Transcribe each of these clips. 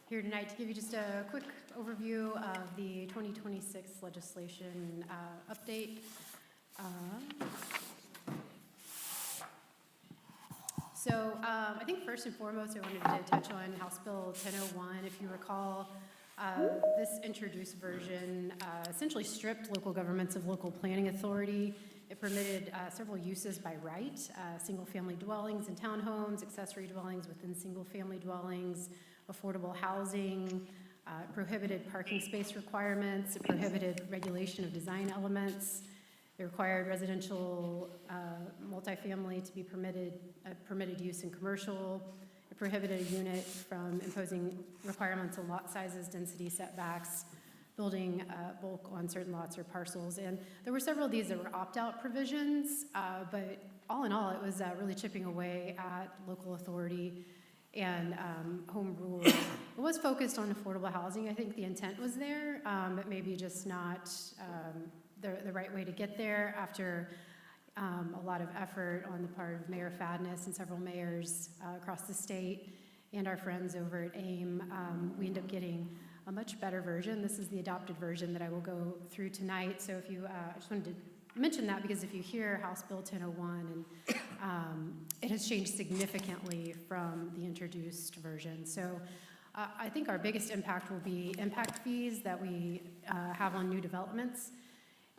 Here tonight to give you just a quick overview of the 2026 legislation update. I think first and foremost, I wanted to touch on House Bill 1001. If you recall, this introduced version essentially stripped local governments of local planning authority. It permitted several uses by right, single-family dwellings and townhomes, accessory dwellings within single-family dwellings, affordable housing, prohibited parking space requirements, it prohibited regulation of design elements, it required residential multifamily to be permitted use in commercial, it prohibited a unit from imposing requirements on lot sizes, density, setbacks, building bulk on certain lots or parcels. And there were several of these that were opt-out provisions, but all in all, it was really chipping away at local authority and home rule. It was focused on affordable housing. I think the intent was there, but maybe just not the right way to get there after a lot of effort on the part of Mayor Fadness and several mayors across the state and our friends over at AIM. We end up getting a much better version. This is the adopted version that I will go through tonight. So if you, I just wanted to mention that because if you hear House Bill 1001, and it has changed significantly from the introduced version. So I think our biggest impact will be impact fees that we have on new developments.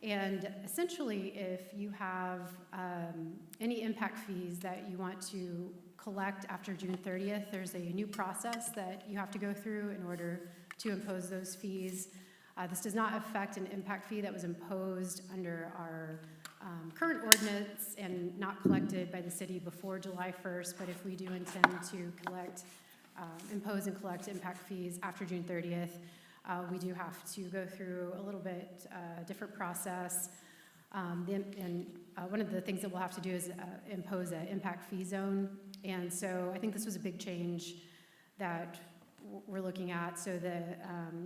And essentially, if you have any impact fees that you want to collect after June 30th, there's a new process that you have to go through in order to impose those fees. This does not affect an impact fee that was imposed under our current ordinance and not collected by the city before July 1st, but if we do intend to impose and collect impact fees after June 30th, we do have to go through a little bit different process. One of the things that we'll have to do is impose an impact fee zone. And so I think this was a big change that we're looking at. So the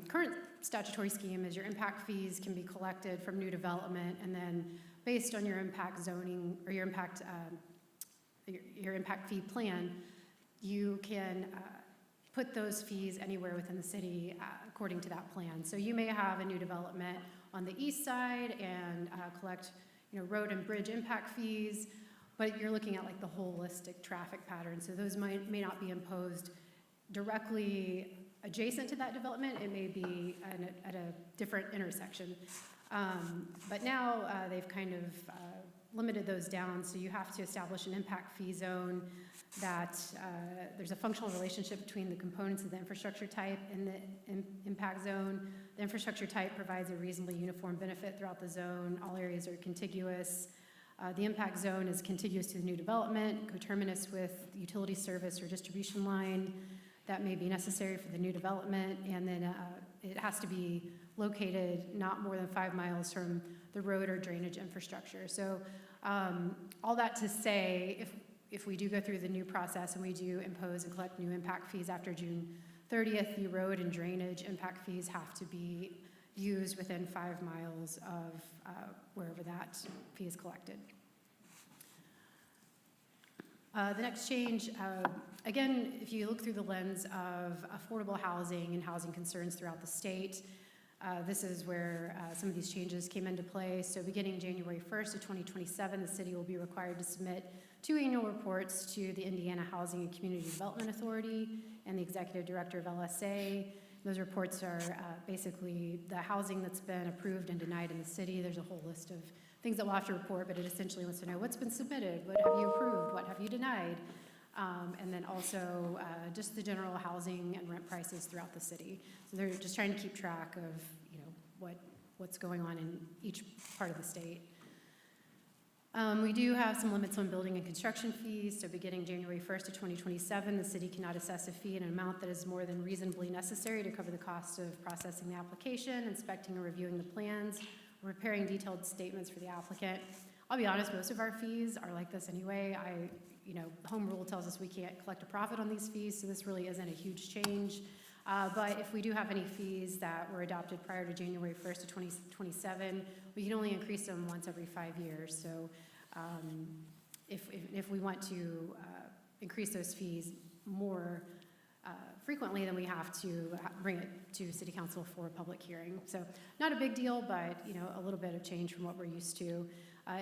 current statutory scheme is your impact fees can be collected from new development, and then based on your impact zoning or your impact fee plan, you can put those fees anywhere within the city according to that plan. So you may have a new development on the east side and collect, road and bridge impact fees, but you're looking at like the holistic traffic pattern. So those may not be imposed directly adjacent to that development. It may be at a different intersection. But now they've kind of limited those down, so you have to establish an impact fee zone that there's a functional relationship between the components of the infrastructure type and the impact zone. The infrastructure type provides a reasonably uniform benefit throughout the zone. All areas are contiguous. The impact zone is contiguous to the new development, coterminous with utility service or distribution line that may be necessary for the new development, and then it has to be located not more than 5 miles from the road or drainage infrastructure. So all that to say, if we do go through the new process and we do impose and collect new impact fees after June 30th, the road and drainage impact fees have to be used within 5 miles of wherever that fee is collected. The next change, again, if you look through the lens of affordable housing and housing concerns throughout the state, this is where some of these changes came into play. So beginning January 1st of 2027, the city will be required to submit 2 annual reports to the Indiana Housing and Community Development Authority and the Executive Director of LSA. Those reports are basically the housing that's been approved and denied in the city. There's a whole list of things that we'll have to report, but it essentially wants to know what's been submitted, what have you approved, what have you denied, and then also just the general housing and rent prices throughout the city. So they're just trying to keep track of what's going on in each part of the state. We do have some limits on building and construction fees. So beginning January 1st of 2027, the city cannot assess a fee in an amount that is more than reasonably necessary to cover the cost of processing the application, inspecting or reviewing the plans, or preparing detailed statements for the applicant. I'll be honest, most of our fees are like this anyway. Home rule tells us we can't collect a profit on these fees, so this really isn't a huge change. But if we do have any fees that were adopted prior to January 1st of 2027, we can only increase them once every 5 years. So if we want to increase those fees more frequently, then we have to bring it to City Council for a public hearing. So not a big deal, but a little bit of change from what we're used to.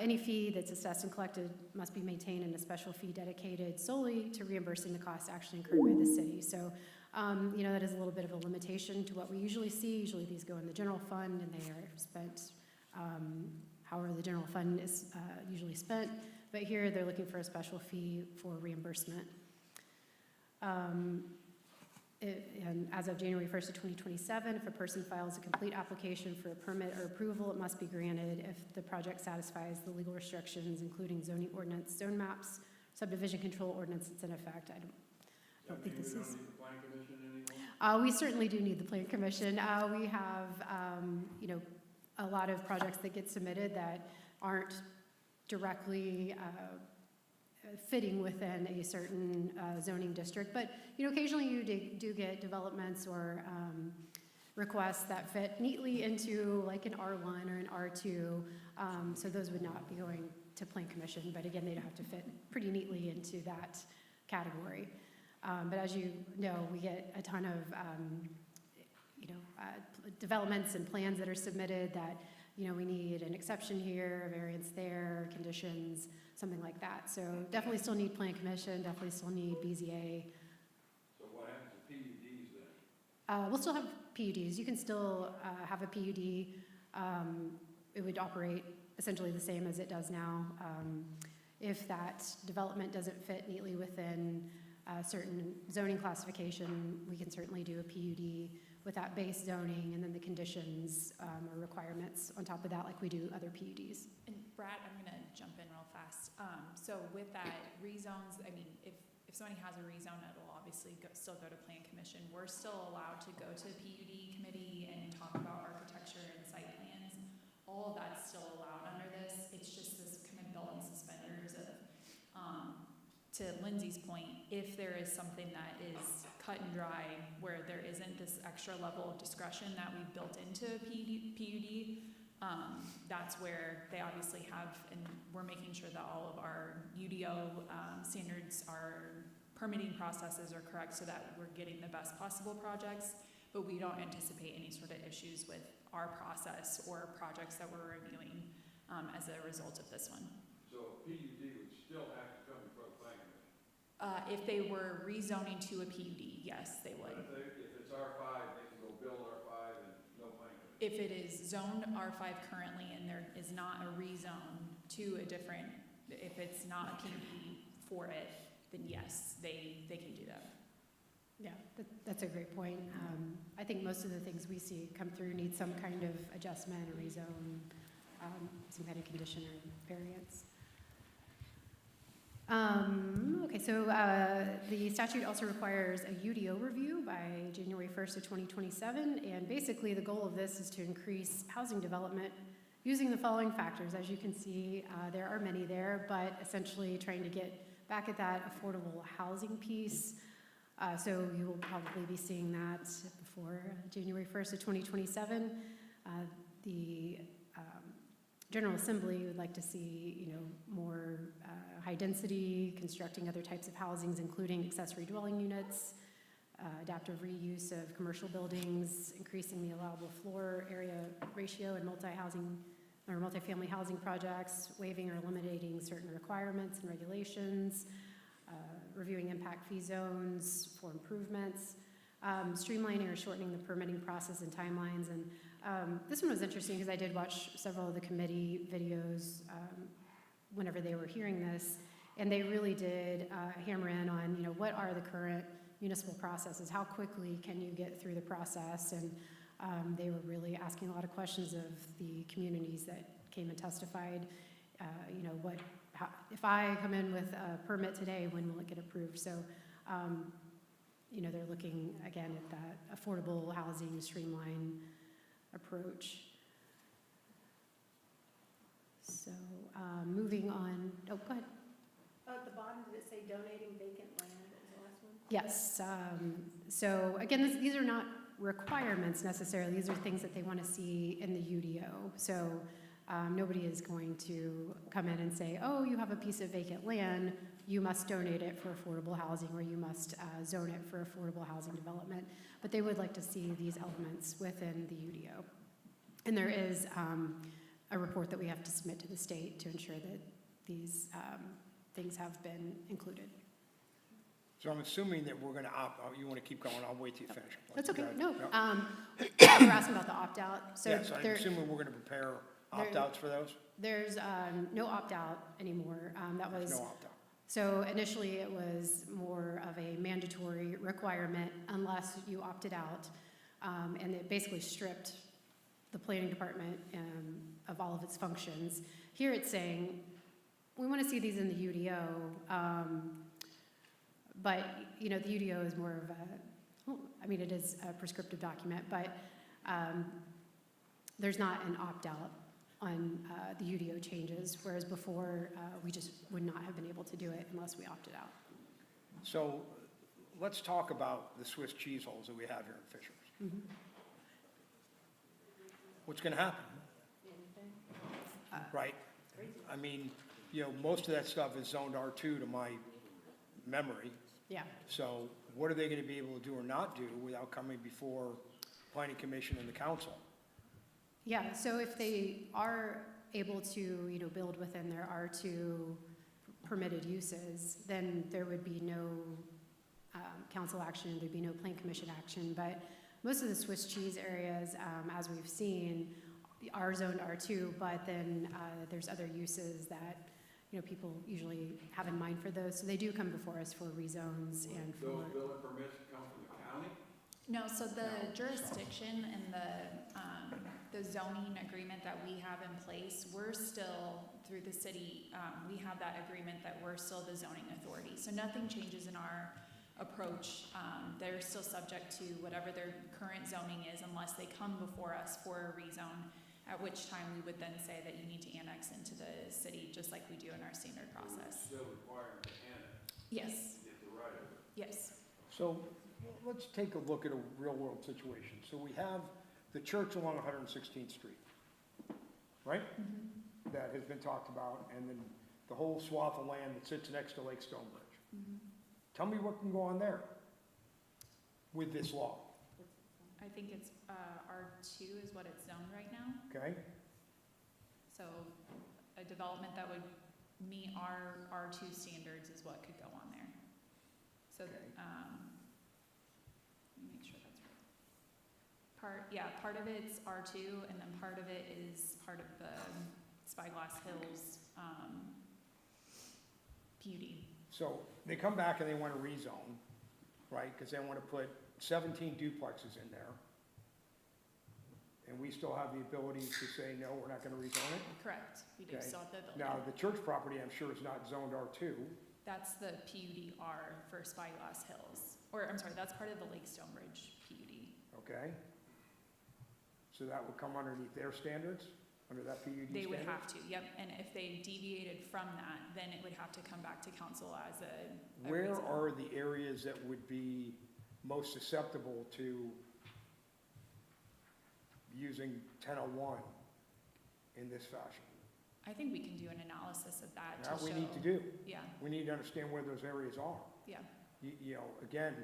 Any fee that's assessed and collected must be maintained in a special fee dedicated solely to reimbursing the costs actually incurred by the city. So, that is a little bit of a limitation to what we usually see. Usually these go in the general fund and they are spent however the general fund is usually spent. But here they're looking for a special fee for reimbursement. And as of January 1st of 2027, if a person files a complete application for a permit or approval, it must be granted if the project satisfies the legal restrictions, including zoning ordinance, zone maps, subdivision control ordinance that's in effect. I don't think this is. We don't need the Plan Commission anymore? We certainly do need the Plan Commission. We have, a lot of projects that get submitted that aren't directly fitting within a certain zoning district, but occasionally you do get developments or requests that fit neatly into like an R1 or an R2, so those would not be going to Plan Commission, but again, they'd have to fit pretty neatly into that category. But as you know, we get a ton of developments and plans that are submitted that we need an exception here, a variance there, conditions, something like that. So definitely still need Plan Commission, definitely still need BZA. So what happens to PUDs then? We'll still have PUDs. You can still have a PUD. It would operate essentially the same as it does now. If that development doesn't fit neatly within a certain zoning classification, we can certainly do a PUD with that base zoning and then the conditions or requirements on top of that, like we do other PUDs. And Brad, I'm going to jump in real fast. So with that rezones, I mean, if somebody has a rezone, it'll obviously still go to Plan Commission. We're still allowed to go to PUD committee and talk about architecture and site plans. All of that's still allowed under this. It's just this kind of belt and suspenders of, to Lindsay's point, if there is something that is cut and dry where there isn't this extra level of discretion that we've built into PUD, that's where they obviously have, and we're making sure that all of our UDO standards, our permitting processes are correct so that we're getting the best possible projects, but we don't anticipate any sort of issues with our process or projects that we're reviewing as a result of this one. So PUD would still have to come before the Plan Commission? If they were rezoning to a PUD, yes, they would. If it's R5, they can go build R5 and no Plan Commission? If it is zoned R5 currently and there is not a rezone to a different, if it's not a PUD for it, then yes, they can do that. Yeah, that's a great point. I think most of the things we see come through need some kind of adjustment or rezone, some kind of condition or variance. Okay, so the statute also requires a UDO review by January 1st of 2027, and basically the goal of this is to increase housing development using the following factors. As you can see, there are many there, but essentially trying to get back at that affordable housing piece. So you will probably be seeing that before January 1st of 2027. The General Assembly would like to see, more high density, constructing other types of housings, including accessory dwelling units, adaptive reuse of commercial buildings, increasing the allowable floor area ratio in multifamily housing projects, waiving or eliminating certain requirements and regulations, reviewing impact fee zones for improvements, streamlining or shortening the permitting process and timelines. And this one was interesting because I did watch several of the committee videos whenever they were hearing this, and they really did hammer in on, what are the current municipal processes? How quickly can you get through the process? And they were really asking a lot of questions of the communities that came and testified. If I come in with a permit today, when will it get approved? So, they're looking again at that affordable housing streamline approach. So, moving on. Oh, go ahead. At the bottom, did it say donating vacant land? That was the last one? Yes. So again, these are not requirements necessarily. These are things that they want to see in the UDO. So nobody is going to come in and say, oh, you have a piece of vacant land. you must donate it for affordable housing, or you must zone it for affordable housing development. But they would like to see these elements within the UDO. And there is a report that we have to submit to the state to ensure that these things have been included. So I'm assuming that we're gonna opt, oh, you wanna keep going, I'll wait till you finish. That's okay, Go ahead. no. Yep. You were asking about the opt-out. So Yes, I'm there, assuming we're gonna prepare opt-outs for those? there's no opt-out anymore. That There's was, no opt-out. so initially it was more of a mandatory requirement unless you opted out. And it basically stripped the planning department of all of its functions. Here it's saying, we want to see these in the UDO, but, you know, the UDO is more of a, well, I mean, it is a prescriptive document, but there's not an opt-out on the UDO changes, whereas before, we just would not have been able to do it unless we opted out. So let's talk about the Swiss cheese holes that we have here in Fishers. Mhm. What's gonna happen, right? I mean, you know, most of that stuff is zoned R2 to my memory. Yeah. So what are they gonna be able to do or not do without coming before planning commission and the council? Yeah, so if they are able to, you know, build within their R2 permitted uses, then there would be no council action, there'd be no plan commission action. But most of the Swiss cheese areas, as we've seen, are zoned R2, but then there's other uses that, you know, people usually have in mind for those. So they do come before us for rezones and for, Those building permits come from the county? No, so the jurisdiction and the zoning agreement that we have in place, we're still, through the city, we have that agreement that we're still the zoning authority. So nothing changes in our approach. They're still subject to whatever their current zoning is unless they come before us for a rezone, at which time we would then say that you need to annex into the city, just like we do in our standard process. Still required to annex, Yes, get the right of it. yes. So let's take a look at a real-world situation. So we have the church along 116th Street, right? Mhm. That has been talked about, and then the whole swath of land that sits next to Lake Stonebridge. Mhm. Tell me what can go on there with this law, I think it's R2 is what it's zoned right now. okay? So a development that would meet our R2 standards is what could go on there. So, Okay. let me make sure that's right. Part of it's R2, and then part of it is part of the Spyglass Hills, PUD. So they come back and they want to rezone, right? Because they want to put 17 duplexes in there. And we still have the ability to say, no, we're not going to rezone it. Correct, we do Okay. still have the ability. Now, the church property, I'm sure, is not zoned R2. That's the PUDR for Spyglass Hills, or I'm sorry, that's part of the Lake Stonebridge PUD. Okay? So that would come underneath their standards, under that PUD standard? They would have to, yep, and if they deviated from that, then it would have to come back to council as a Where rezone. are the areas that would be most susceptible to using 1001 in this fashion? I think we can do an analysis of that to That show. we need to do. Yeah, We need to understand where those areas are. yeah, You know, again,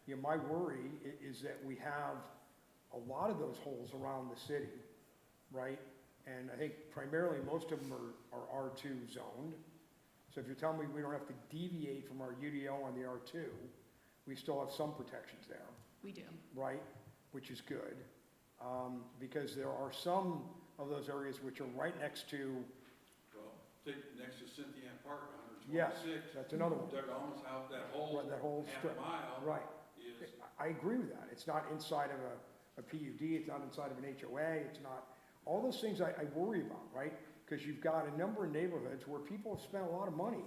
you know, my worry is that we have a lot of those holes around the city, right? And I think primarily, most of them are R2 zoned. So if you're telling me we don't have to deviate from our UDO on the R2, we still have some protections there, we do. right? Which is good. Because there are some of those areas which are right next to, Well, take next to Cynthia Park, yes, 126. that's another one. They're almost out that whole Right, that whole half strip. mile Right. is, I agree with that. It's not inside of a PUD, it's not inside of an HOA, it's not, all those things I worry about, right? Because you've got a number of neighborhoods where people have spent a lot of money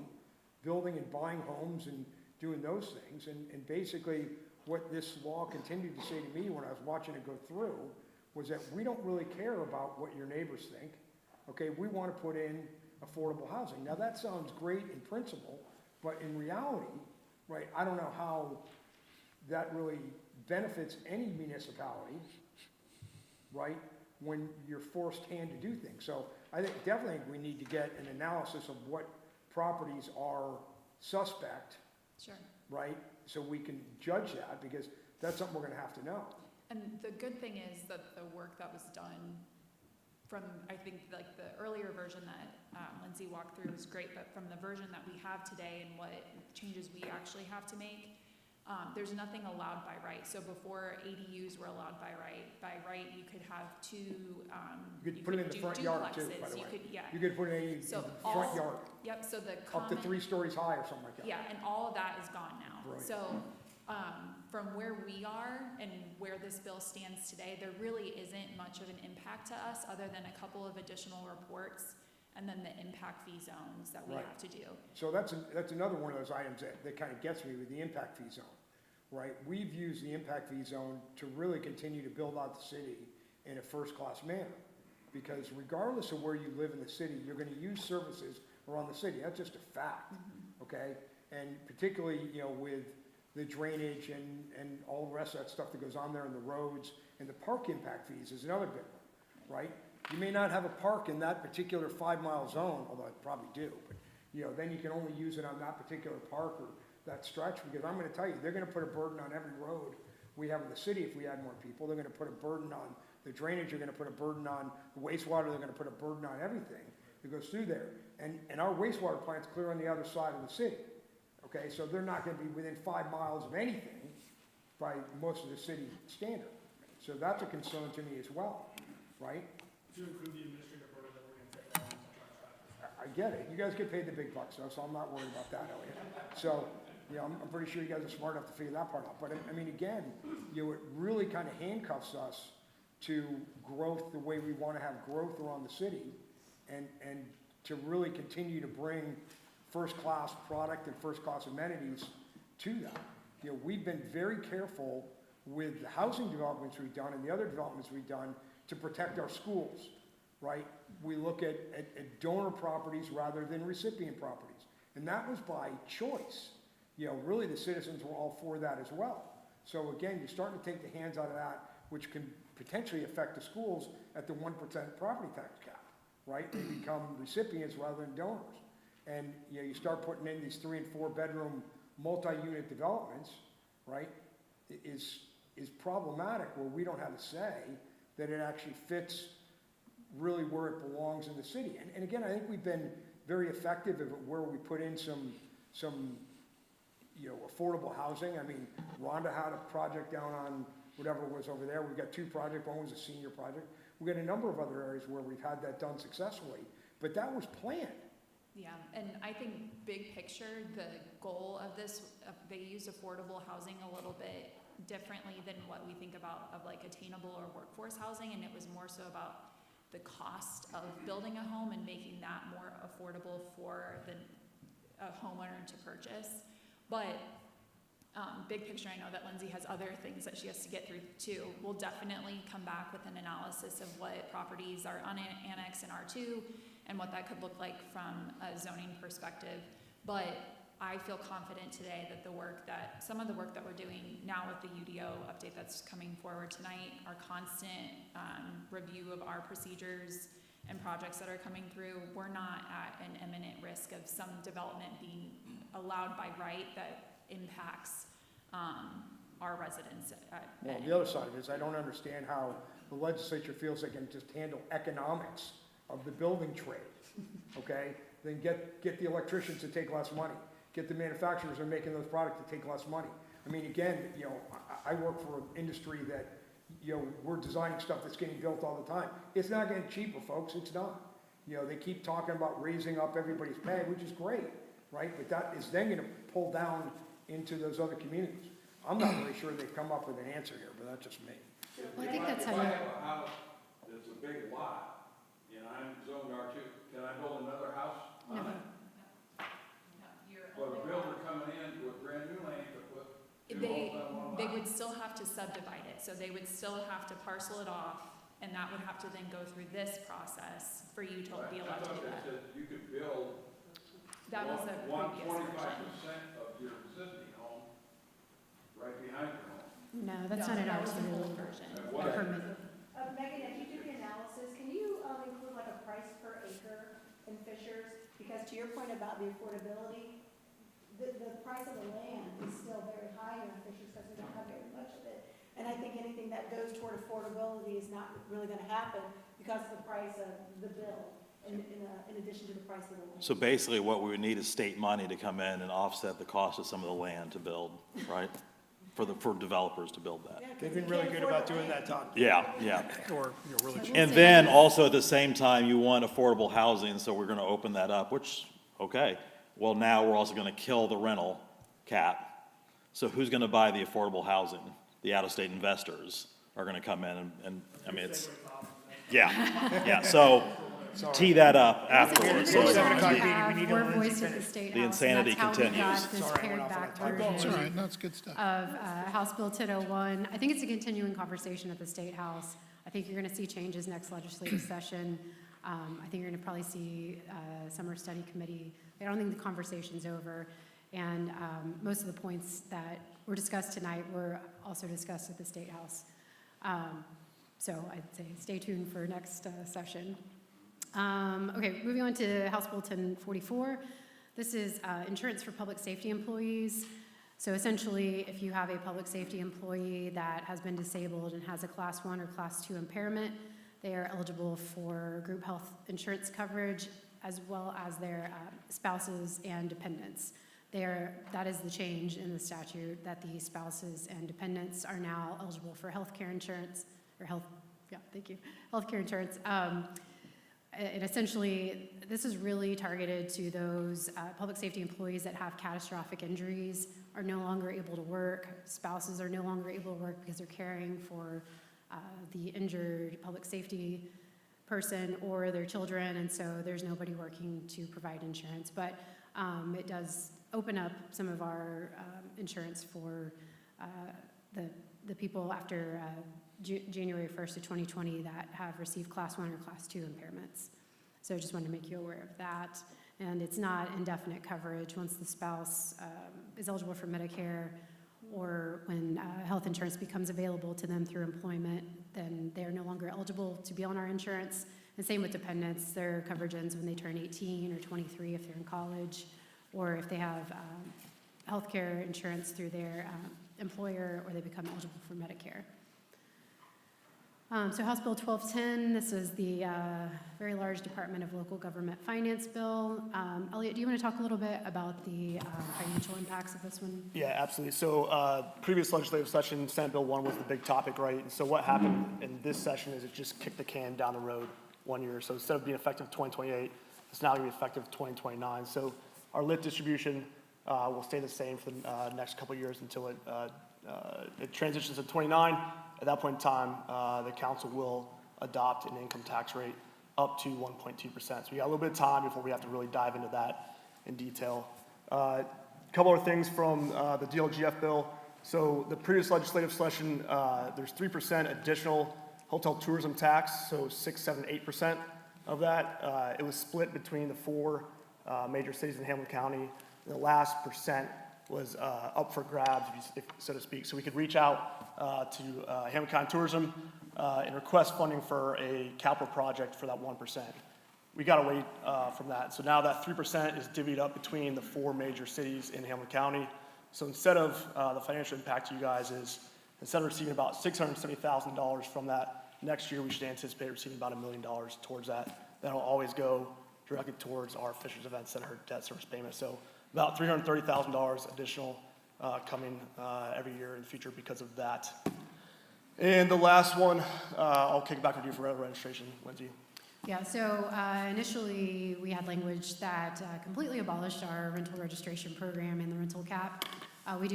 building and buying homes and doing those things. And basically, what this law continued to say to me when I was watching it go through was that we don't really care about what your neighbors think. Okay, we want to put in affordable housing. Now, that sounds great in principle, but in reality, right, I don't know how that really benefits any municipality, right, when you're forced hand to do things. So I think definitely we need to get an analysis of what properties are suspect, Sure. right? So we can judge that, because that's something we're gonna have to know. And the good thing is that the work that was done from, I think, like the earlier version that Lindsay walked through was great, but from the version that we have today and what changes we actually have to make, there's nothing allowed by right. So before ADUs were allowed by right, you could have two, You could put it in the do front yard too, duplexes. by the You way. could, yeah. You could put it in the So front all- yard, Yep, so the up to common. 3 stories high or something like that. Yeah, and all of that is gone now. Right. So, from where we are and where this bill stands today, there really isn't much of an impact to us, other than a couple of additional reports, and then the impact fee zones that we Right. have to do. So that's another one of those items that kind of gets me with the impact fee zone, right? We've used the impact fee zone to really continue to build out the city in a first-class manner. Because regardless of where you live in the city, you're gonna use services around the city. That's just a fact, okay? And particularly, you know, with the drainage and all the rest of that stuff that goes on there, and the roads, and the park impact fees is another big one, right? You may not have a park in that particular 5-mile zone, although I probably do, but, you know, then you can only use it on that particular park or that stretch, because I'm gonna tell you, they're gonna put a burden on every road we have in the city if we add more people. They're gonna put a burden on the drainage, they're gonna put a burden on the wastewater, they're gonna put a burden on everything that goes through there. And our wastewater plant's clear on the other side of the city, okay? So they're not gonna be within 5 miles of anything by most of the city standard. So that's a concern to me as well, right? To include the administrative burden that we're gonna take on the contract. I get it. You guys get paid the big bucks, though, so I'm not worried about that, Elliot. So, you know, I'm pretty sure you guys are smart enough to figure that part out. But I mean, again, you know, it really kind of handcuffs us to growth the way we want to have growth around the city, and to really continue to bring first-class product and first-class amenities to that. You know, we've been very careful with the housing developments we've done and the other developments we've done to protect our schools, right? We look at donor properties rather than recipient properties. And that was by choice. You know, really the citizens were all for that as well. So again, you're starting to take the hands out of that, which can potentially affect the schools at the 1% property tax cap, right? They become recipients rather than donors. And, you know, you start putting in these 3 and 4 bedroom multi-unit developments, right? Is problematic, where we don't have a say that it actually fits really where it belongs in the city. And again, I think we've been very effective at where we put in some, you know, affordable housing. I mean, Rhonda had a project down on whatever it was over there. We've got 2 projects, one was a senior project. We've got a number of other areas where we've had that done successfully, but that was planned. Yeah, and I think big picture, the goal of this, they use affordable housing a little bit differently than what we think about of like attainable or workforce housing, and it was more so about the cost of building a home and making that more affordable for a homeowner to purchase. But big picture, I know that Lindsay has other things that she has to get through too. We'll definitely come back with an analysis of what properties are annexed in R2 and what that could look like from a zoning perspective. But I feel confident today that some of the work that we're doing now with the UDO update that's coming forward tonight, our constant review of our procedures and projects that are coming through, we're not at an imminent risk of some development being allowed by right that impacts our residents. Well, the other side of it is I don't understand how the legislature feels they can just handle economics of the building trade, okay? Then get the electricians to take less money. Get the manufacturers who are making those products to take less money. I mean, again, you know, I work for an industry that, you know, we're designing stuff that's getting built all the time. It's not getting cheaper, folks, it's not. You know, they keep talking about raising up everybody's pay, which is great, right? But that is then gonna pull down into those other communities. I'm not really sure they've come up with an answer here, but that's just me. Well, I think that's how If I you, have a house that's a big lot, and I'm zoned R2, can I build another house on No. it? But a builder coming in with brand new land to put 2 homes on one lot. They would still have to subdivide it, so they would still have to parcel it off, and that would have to then go through this process for you to be allowed to do I that. thought they said you could build That was a previous version. 125% of your existing home right behind your home. no, that's not an That was the R2 old version. What? permit. Megan, as you do the analysis, can you include like a price per acre in Fishers? Because to your point about the affordability, the price of the land is still very high here in Fishers because we don't have very much of it. And I think anything that goes toward affordability is not really gonna happen because of the price of the bill, in addition to the price of the land. So basically, what we would need is state money to come in and offset the cost of some of the land to build, right? For developers to build that. Yeah, 'cause They've you been really can't good afford about the doing land. that, Todd. Yeah, yeah. Or, really cheap. And then also at the same time, you want affordable housing, so we're gonna open that up, which, okay. Well, now we're also gonna kill the rental cap. So who's gonna buy the affordable housing? The out-of-state investors are gonna come in and, I mean, it's, yeah, yeah, so tee that up afterwards, so It's it's 7 o'clock the- meeting. We need to We're let Lindsay voice at the finish. State The House, and insanity that's how we continues. got this Sorry, pared went off on back a tangent. version It's all right, no, it's good stuff. of House Bill 1001. I think it's a continuing conversation at the State House. I think you're going to see changes next legislative session. I think you're going to probably see summer study committee. I don't think the conversation's over. And most of the points that were discussed tonight were also discussed at the State House. So I'd say stay tuned for next session. Okay, moving on to House Bill 1044. This is insurance for public safety employees. So essentially, if you have a public safety employee that has been disabled and has a Class 1 or Class 2 impairment, they are eligible for group health insurance coverage as well as their spouses and dependents. That is the change in the statute, that the spouses and dependents are now eligible for health care insurance, or health care insurance. And essentially, this is really targeted to those public safety employees that have catastrophic injuries, are no longer able to work. Spouses are no longer able to work because they're caring for the injured public safety person or their children, and so there's nobody working to provide insurance. But it does open up some of our insurance for the people after January 1st of 2020 that have received Class 1 or Class 2 impairments. So I just wanted to make you aware of that. And it's not indefinite coverage. Once the spouse is eligible for Medicare, or when health insurance becomes available to them through employment, then they're no longer eligible to be on our insurance. And same with dependents. Their coverage ends when they turn 18 or 23 if they're in college, or if they have health care insurance through their employer, or they become eligible for Medicare. So House Bill 1210, this is the very large Department of Local Government Finance bill. Elliot, do you want to talk a little bit about the financial impacts of this one? Yeah, absolutely. So previous legislative session, Senate Bill 1 was the big topic, right? And so what happened in this session is it just kicked the can down the road 1 year. So instead of being effective 2028, it's now going to be effective 2029. So our lit distribution will stay the same for the next couple of years until it transitions to 29. At that point in time, the council will adopt an income tax rate up to 1.2%. So we got a little bit of time before we have to really dive into that in detail. A couple of things from the DLGF bill. So the previous legislative session, there's 3% additional hotel tourism tax, so 6, 7, 8% of that. It was split between the 4 major cities in Hamilton County. The last percent was up for grabs, if so to speak. So we could reach out to Hamilton County Tourism and request funding for a capital project for that 1%. We got away from that. So now that 3% is divvied up between the 4 major cities in Hamilton County. So instead of the financial impact to you guys is, instead of receiving about $670,000 from that, next year we should anticipate receiving about $1 million towards that. That'll always go directly towards our Fishers Event Center debt service payment. So about $330,000 additional coming every year in the future because of that. And the last one, I'll kick it back to you for registration, Lindsay. Yeah, so initially, we had language that completely abolished our rental registration program and the rental cap. We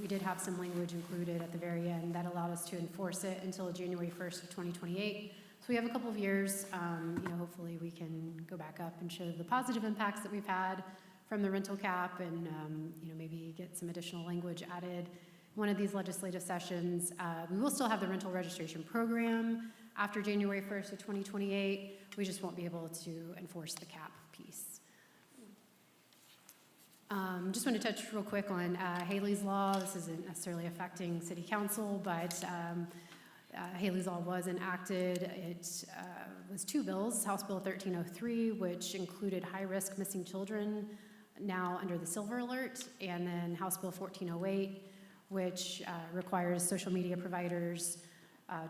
did have some language included at the very end that allowed us to enforce it until January 1st of 2028. So we have a couple of years, hopefully we can go back up and show the positive impacts that we've had from the rental cap, and maybe get some additional language added. One of these legislative sessions, we will still have the rental registration program after January 1st of 2028. We just won't be able to enforce the cap piece. Just want to touch real quick on Haley's Law. This isn't necessarily affecting City Council, but Haley's Law was enacted. It was 2 bills, House Bill 1303, which included high-risk missing children now under the Silver Alert, and then House Bill 1408, which requires social media providers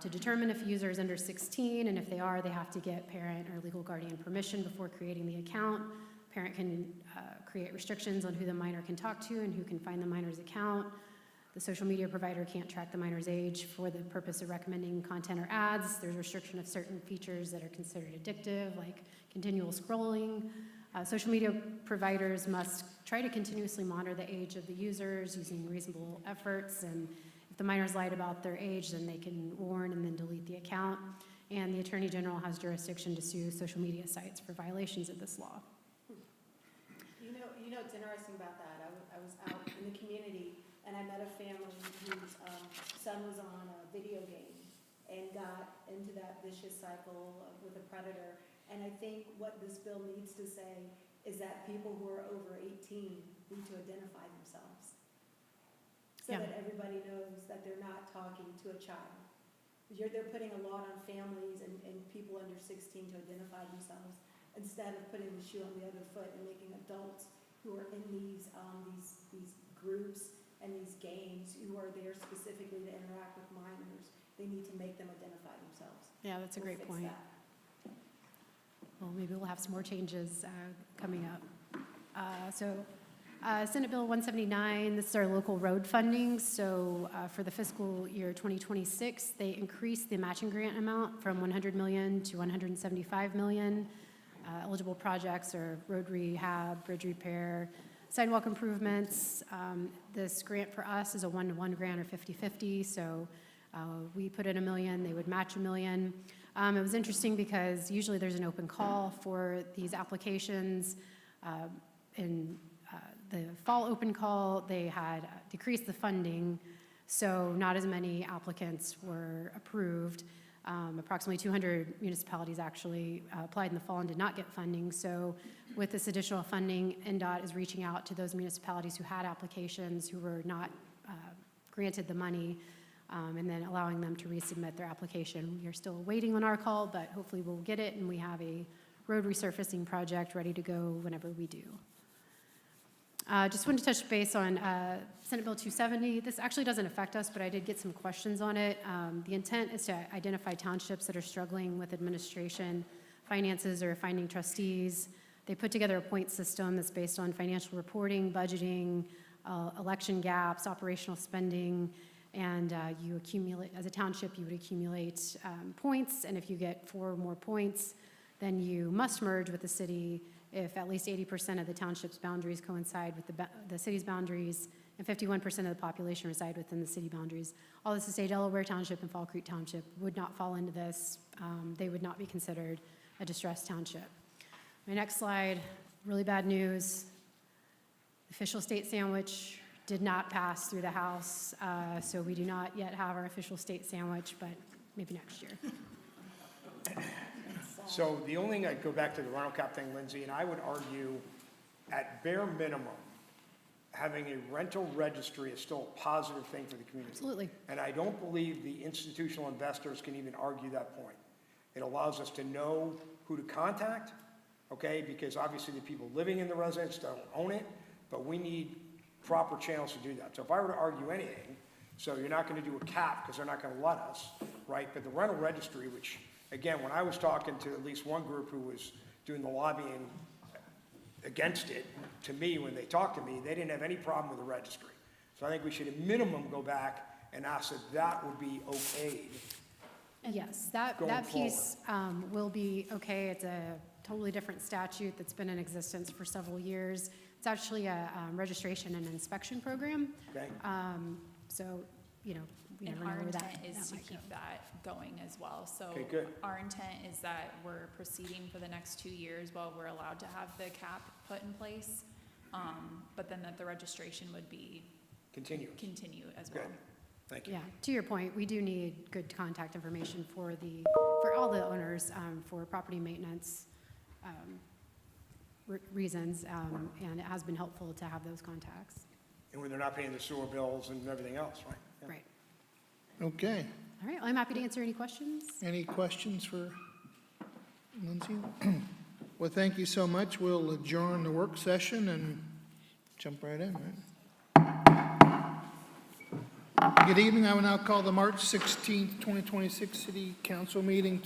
to determine if a user is under 16, and if they are, they have to get parent or legal guardian permission before creating the account. Parent can create restrictions on who the minor can talk to and who can find the minor's account. The social media provider can't track the minor's age for the purpose of recommending content or ads. There's restriction of certain features that are considered addictive, like continual scrolling. Social media providers must try to continuously monitor the age of the users using reasonable efforts, and if the minors lied about their age, then they can warn and then delete the account. And the Attorney General has jurisdiction to sue social media sites for violations of this law. You know what's interesting about that? I was out in the community and I met a family whose son was on a video game and got into that vicious cycle with a predator. And I think what this bill needs to say is that people who are over 18 need to identify themselves, so Yeah. that everybody knows that they're not talking to a child. They're putting a lot on families and people under 16 to identify themselves, instead of putting the shoe on the other foot and making adults who are in these groups and these games, who are there specifically to interact with minors, they need to make them identify themselves. Yeah, that's a We'll great fix point. that. Well, maybe we'll have some more changes coming up. Senate Bill 179, this is our local road funding. So for the fiscal year 2026, they increased the matching grant amount from 100 million to 175 million. Eligible projects are road rehab, bridge repair, sidewalk improvements. This grant for us is a 1-to-1 grant or 50-50. So we put in $1 million, they would match $1 million. It was interesting because usually there's an open call for these applications. In the fall open call, they had decreased the funding, so not as many applicants were approved. Approximately 200 municipalities actually applied in the fall and did not get funding. So with this additional funding, NDOT is reaching out to those municipalities who had applications who were not granted the money, and then allowing them to resubmit their application. We are still waiting on our call, but hopefully we'll get it, and we have a road resurfacing project ready to go whenever we do. Just wanted to touch base on Senate Bill 270. This actually doesn't affect us, but I did get some questions on it. The intent is to identify townships that are struggling with administration, finances, or finding trustees. They put together a point system that's based on financial reporting, budgeting, election gaps, operational spending, and you accumulate, as a township, you would accumulate points, and if you get 4 more points, then you must merge with the city if at least 80% of the township's boundaries coincide with the city's boundaries, and 51% of the population reside within the city boundaries. All this to say, Delaware Township and Fall Creek Township would not fall into this. They would not be considered a distressed township. My next slide, really bad news. Official state sandwich did not pass through the House, so we do not yet have our official state sandwich, but maybe next year. So the only thing, I'd go back to the rental cap thing, Lindsay, and I would argue at bare minimum, having a rental registry is still a positive thing for the community. Absolutely. And I don't believe the institutional investors can even argue that point. It allows us to know who to contact, okay? Because obviously the people living in the residence don't own it, but we need proper channels to do that. So if I were to argue anything, so you're not gonna do a cap because they're not gonna let us, right? But the rental registry, which, again, when I was talking to at least one group who was doing the lobbying against it, to me, when they talked to me, they didn't have any problem with the registry. So I think we should at minimum go back and ask that that would be okayed. Yes, that Going piece will be okay. It's a totally different statute that's been in existence for several years. It's actually a registration and inspection program. Okay? So, you know, we And never know our where that intent is to might go. keep that going as well. So Okay, good. our intent is that we're proceeding for the next 2 years while we're allowed to have the cap put in place. But then that the registration would be Continue. as well. Good. Thank you. Yeah, to your point, we do need good contact information for all the owners, for property maintenance reasons, and it has been helpful to have those contacts. And when they're not paying the sewer bills and everything else, right? Yeah. Right. Okay. All right, well, I'm happy to answer any questions. Any questions for Lindsay? Well, thank you so much. We'll adjourn the work session and jump right in, right? Good evening. I will now call the March 16th, 2026 City Council meeting to